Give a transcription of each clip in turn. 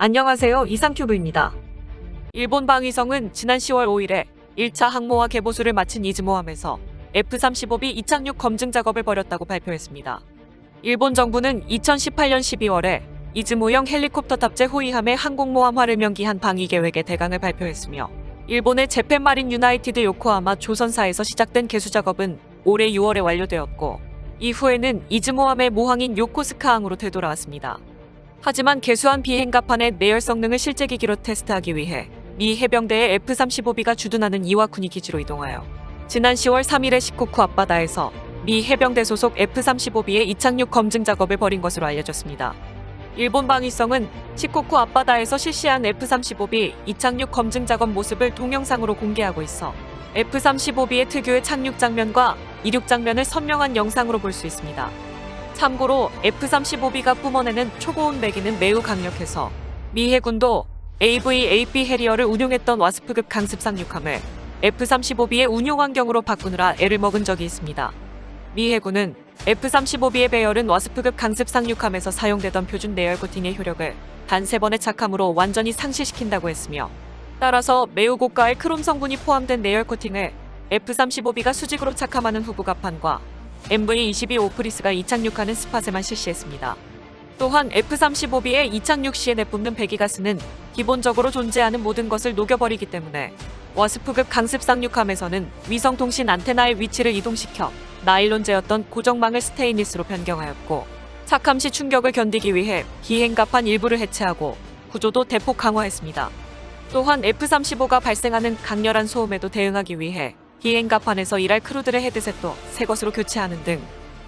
안녕하세요. 이상큐브입니다. 일본 방위성은 지난 10월 5일에 1차 항모화 개보수를 마친 이즈모함에서 F-35B 이착륙 검증 작업을 벌였다고 발표했습니다. 일본 정부는 2018년 12월에 이즈모형 헬리콥터 탑재 호위함의 항공모함화를 명기한 방위 계획의 대강을 발표했으며 일본의 재팬마린 유나이티드 요코하마 조선사에서 시작된 개수 작업은 올해 6월에 완료되었고 이후에는 이즈모함의 모항인 요코스카항으로 되돌아왔습니다. 하지만 개수한 비행갑판의 내열 성능을 실제 기기로 테스트하기 위해 미 해병대의 F-35B가 주둔하는 이와쿠니 기지로 이동하여 지난 10월 3일에 시코쿠 앞바다에서 미 해병대 소속 F-35B의 이착륙 검증 작업을 벌인 것으로 알려졌습니다. 일본 방위성은 시코쿠 앞바다에서 실시한 F-35B 이착륙 검증 작업 모습을 동영상으로 공개하고 있어 F-35B의 특유의 착륙 장면과 이륙 장면을 선명한 영상으로 볼 수 있습니다. 참고로 F-35B가 뿜어내는 초고온 배기는 매우 강력해서 미 해군도 AV-AP 해리어를 운용했던 와스프급 강습 상륙함을 F-35B의 운용 환경으로 바꾸느라 애를 먹은 적이 있습니다. 미 해군은 F-35B의 배열은 와스프급 강습 상륙함에서 사용되던 표준 내열 코팅의 효력을 단 3번의 착함으로 완전히 상실시킨다고 했으며 따라서 매우 고가의 크롬 성분이 포함된 내열 코팅을 F-35B가 수직으로 착함하는 후부갑판과 MV-22 오프리스가 이착륙하는 스팟에만 실시했습니다. 또한 F-35B의 이착륙 시에 내뿜는 배기가스는 기본적으로 존재하는 모든 것을 녹여버리기 때문에 와스프급 강습 상륙함에서는 위성통신 안테나의 위치를 이동시켜 나일론재였던 고정망을 스테인리스로 변경하였고 착함 시 충격을 견디기 위해 비행갑판 일부를 해체하고 구조도 대폭 강화했습니다. 또한 F-35가 발생하는 강렬한 소음에도 대응하기 위해 비행갑판에서 일할 크루들의 헤드셋도 새 것으로 교체하는 등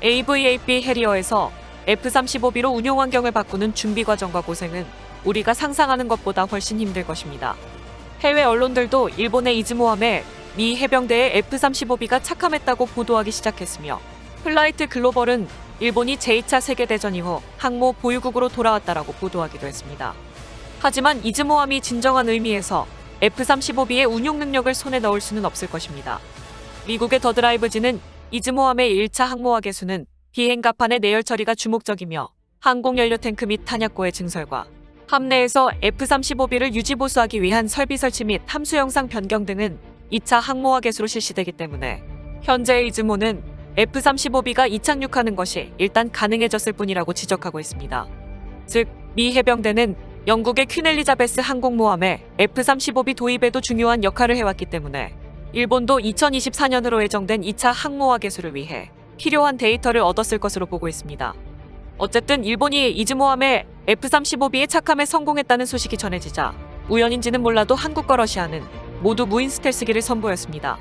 AV-AP 해리어에서 F-35B로 운용 환경을 바꾸는 준비 과정과 고생은 우리가 상상하는 것보다 훨씬 힘들 것입니다. 해외 언론들도 일본의 이즈모함에 미 해병대의 F-35B가 착함했다고 보도하기 시작했으며 플라이트 글로벌은 일본이 제2차 세계대전 이후 항모 보유국으로 돌아왔다라고 보도하기도 했습니다. 하지만 이즈모함이 진정한 의미에서 F-35B의 운용 능력을 손에 넣을 수는 없을 것입니다. 미국의 더 드라이브지는 이즈모함의 1차 항모화 개수는 비행갑판의 내열 처리가 주목적이며 항공연료 탱크 및 탄약고의 증설과 함내에서 F-35B를 유지 보수하기 위한 설비 설치 및 함수 영상 변경 등은 2차 항모화 개수로 실시되기 때문에 현재의 이즈모는 F-35B가 이착륙하는 것이 일단 가능해졌을 뿐이라고 지적하고 있습니다. 즉, 미 해병대는 영국의 퀸 엘리자베스 항공모함에 F-35B 도입에도 중요한 역할을 해왔기 때문에 일본도 2024년으로 예정된 2차 항모화 개수를 위해 필요한 데이터를 얻었을 것으로 보고 있습니다. 어쨌든 일본이 이즈모함에 F-35B의 착함에 성공했다는 소식이 전해지자 우연인지는 몰라도 한국과 러시아는 모두 무인 스텔스기를 선보였습니다.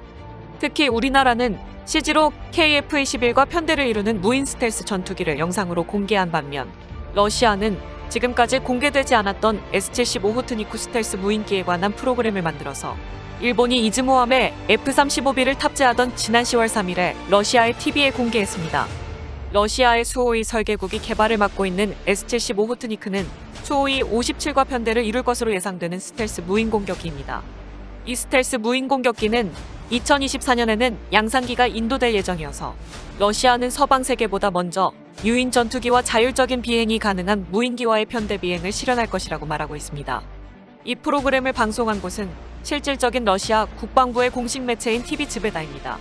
특히 우리나라는 CG로 KF-21과 편대를 이루는 무인 스텔스 전투기를 영상으로 공개한 반면 러시아는 지금까지 공개되지 않았던 S-75 호트니쿠 스텔스 무인기에 관한 프로그램을 만들어서 일본이 이즈모함에 F-35B를 탑재하던 지난 10월 3일에 러시아의 TV에 공개했습니다. 러시아의 수호이 설계국이 개발을 맡고 있는 S-75 호트니크는 수호이 57과 편대를 이룰 것으로 예상되는 스텔스 무인 공격기입니다. 이 스텔스 무인 공격기는 2024년에는 양산기가 인도될 예정이어서 러시아는 서방 세계보다 먼저 유인 전투기와 자율적인 비행이 가능한 무인기와의 편대 비행을 실현할 것이라고 말하고 있습니다. 이 프로그램을 방송한 곳은 실질적인 러시아 국방부의 공식 매체인 TV즈베다입니다.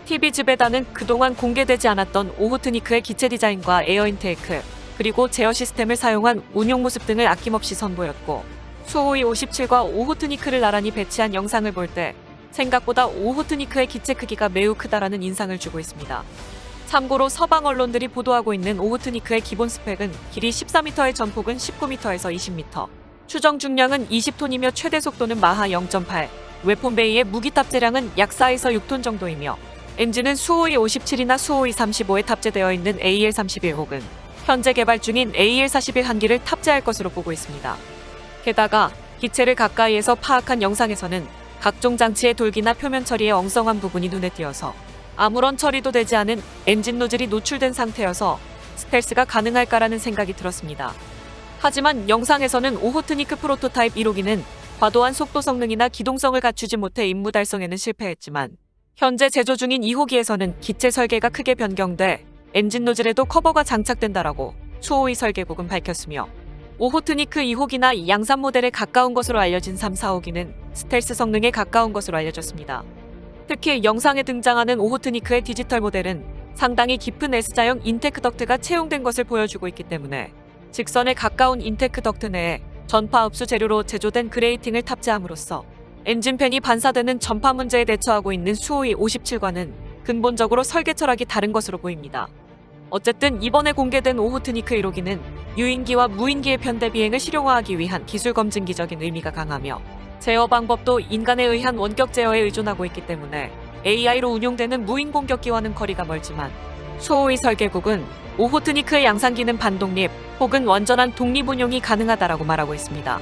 TV즈베다는 그동안 공개되지 않았던 오호트니크의 기체 디자인과 에어 인테이크, 그리고 제어 시스템을 사용한 운용 모습 등을 아낌없이 선보였고 수호이 57과 오호트니크를 나란히 배치한 영상을 볼 때 생각보다 오호트니크의 기체 크기가 매우 크다라는 인상을 주고 있습니다. 참고로 서방 언론들이 보도하고 있는 오호트니크의 기본 스펙은 길이 14m의 전폭은 19m에서 20m, 추정 중량은 20톤이며 최대 속도는 마하 0.8, 웨폰베이의 무기 탑재량은 약 4에서 6톤 정도이며 엔진은 수호이 57이나 수호이 35에 탑재되어 있는 AL-31 혹은 현재 개발 중인 AL-41 한기를 탑재할 것으로 보고 있습니다. 게다가 기체를 가까이에서 파악한 영상에서는 각종 장치의 돌기나 표면 처리의 엉성한 부분이 눈에 띄어서 아무런 처리도 되지 않은 엔진 노즐이 노출된 상태여서 스텔스가 가능할까라는 생각이 들었습니다. 하지만 영상에서는 오호트니크 프로토타입 1호기는 과도한 속도 성능이나 기동성을 갖추지 못해 임무 달성에는 실패했지만 현재 제조 중인 2호기에서는 기체 설계가 크게 변경돼 엔진 노즐에도 커버가 장착된다라고 수호이 설계국은 밝혔으며 오호트니크 2호기나 양산 모델에 가까운 것으로 알려진 3, 4호기는 스텔스 성능에 가까운 것으로 알려졌습니다. 특히 영상에 등장하는 오호트니크의 디지털 모델은 상당히 깊은 S자형 인테크 덕트가 채용된 것을 보여주고 있기 때문에 직선에 가까운 인테크 덕트 내에 전파 흡수 재료로 제조된 그레이팅을 탑재함으로써 엔진팬이 반사되는 전파 문제에 대처하고 있는 수호이 57과는 근본적으로 설계 철학이 다른 것으로 보입니다. 어쨌든 이번에 공개된 오호트니크 1호기는 유인기와 무인기의 편대 비행을 실용화하기 위한 기술 검증기적인 의미가 강하며 제어 방법도 인간에 의한 원격 제어에 의존하고 있기 때문에 AI로 운용되는 무인 공격기와는 거리가 멀지만 수호의 설계국은 오호트니크의 양산기는 반독립 혹은 완전한 독립 운용이 가능하다라고 말하고 있습니다.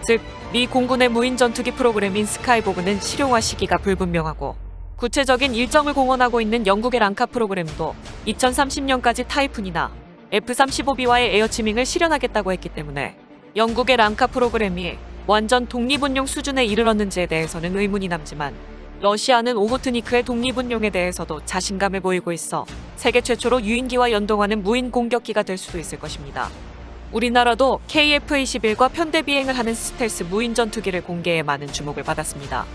즉, 미 공군의 무인 전투기 프로그램인 스카이보그는 실용화 시기가 불분명하고 구체적인 일정을 공언하고 있는 영국의 랑카 프로그램도 2030년까지 타이푼이나 F-35B와의 에어치밍을 실현하겠다고 했기 때문에 영국의 랑카 프로그램이 완전 독립운용 수준에 이르렀는지에 대해서는 의문이 남지만 러시아는 오호트니크의 독립운용에 대해서도 자신감을 보이고 있어 세계 최초로 유인기와 연동하는 무인 공격기가 될 수도 있을 것입니다. 우리나라도 KF-21과 편대 비행을 하는 스텔스 무인 전투기를 공개해 많은 주목을 받았습니다.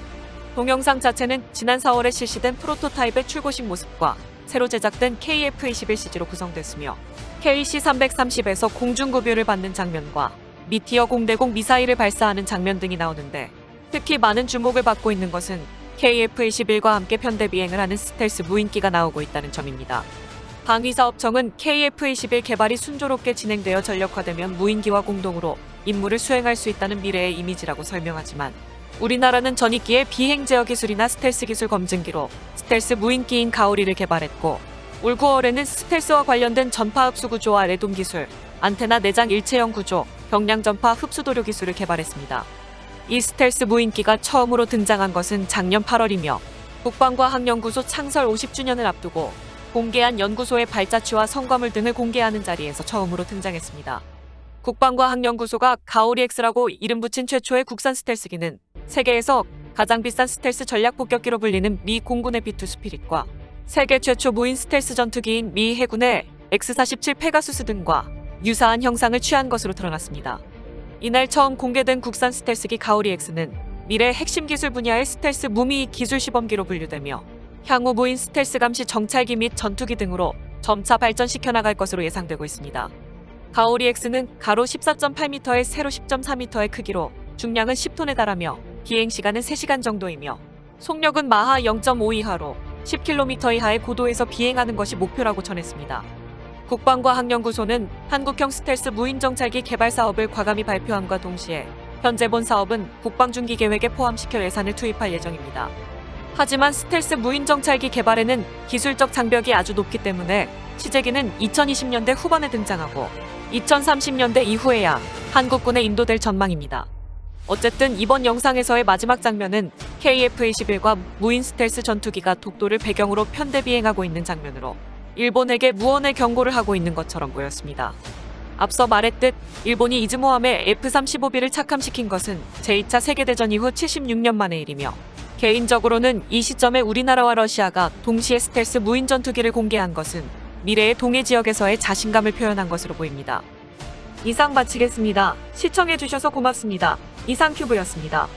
동영상 자체는 지난 4월에 실시된 프로토타입의 출고식 모습과 새로 제작된 KF-21CG로 구성됐으며 KC-330에서 공중급유를 받는 장면과 미티어 0대0 미사일을 발사하는 장면 등이 나오는데 특히 많은 주목을 받고 있는 것은 KF-21과 함께 편대 비행을 하는 스텔스 무인기가 나오고 있다는 점입니다. 방위사업청은 KF-21 개발이 순조롭게 진행되어 전력화되면 무인기와 공동으로 임무를 수행할 수 있다는 미래의 이미지라고 설명하지만 우리나라는 전익기의 비행 제어 기술이나 스텔스 기술 검증기로 스텔스 무인기인 가오리를 개발했고 올 9월에는 스텔스와 관련된 전파 흡수 구조와 레돔 기술, 안테나 내장 일체형 구조, 경량 전파 흡수 도료 기술을 개발했습니다. 이 스텔스 무인기가 처음으로 등장한 것은 작년 8월이며 국방과학연구소 창설 50주년을 앞두고 공개한 연구소의 발자취와 성과물 등을 공개하는 자리에서 처음으로 등장했습니다. 국방과학연구소가 가오리-X라고 이름 붙인 최초의 국산 스텔스기는 세계에서 가장 비싼 스텔스 전략 폭격기로 불리는 미 공군의 B2 스피릿과 세계 최초 무인 스텔스 전투기인 미 해군의 X-47 페가수스 등과 유사한 형상을 취한 것으로 드러났습니다. 이날 처음 공개된 국산 스텔스기 가오리-X는 미래 핵심 기술 분야의 스텔스 무미 기술 시범기로 분류되며 향후 무인 스텔스 감시 정찰기 및 전투기 등으로 점차 발전시켜 나갈 것으로 예상되고 있습니다. 가오리-X는 가로 14.8m에 세로 10.4m의 크기로 중량은 10톤에 달하며 비행시간은 3시간 정도이며 속력은 마하 0.5 이하로 10km 이하의 고도에서 비행하는 것이 목표라고 전했습니다. 국방과학연구소는 한국형 스텔스 무인정찰기 개발 사업을 과감히 발표함과 동시에 현재 본 사업은 국방중기 계획에 포함시켜 예산을 투입할 예정입니다. 하지만 스텔스 무인정찰기 개발에는 기술적 장벽이 아주 높기 때문에 시제기는 2020년대 후반에 등장하고 2030년대 이후에야 한국군에 인도될 전망입니다. 어쨌든 이번 영상에서의 마지막 장면은 KF-21과 무인 스텔스 전투기가 독도를 배경으로 편대 비행하고 있는 장면으로 일본에게 무언의 경고를 하고 있는 것처럼 보였습니다. 앞서 말했듯 일본이 이즈모함에 F-35B를 착함시킨 것은 제2차 세계대전 이후 76년 만의 일이며 개인적으로는 이 시점에 우리나라와 러시아가 동시에 스텔스 무인 전투기를 공개한 것은 미래의 동해 지역에서의 자신감을 표현한 것으로 보입니다. 이상 마치겠습니다. 시청해주셔서 고맙습니다. 이상큐브였습니다.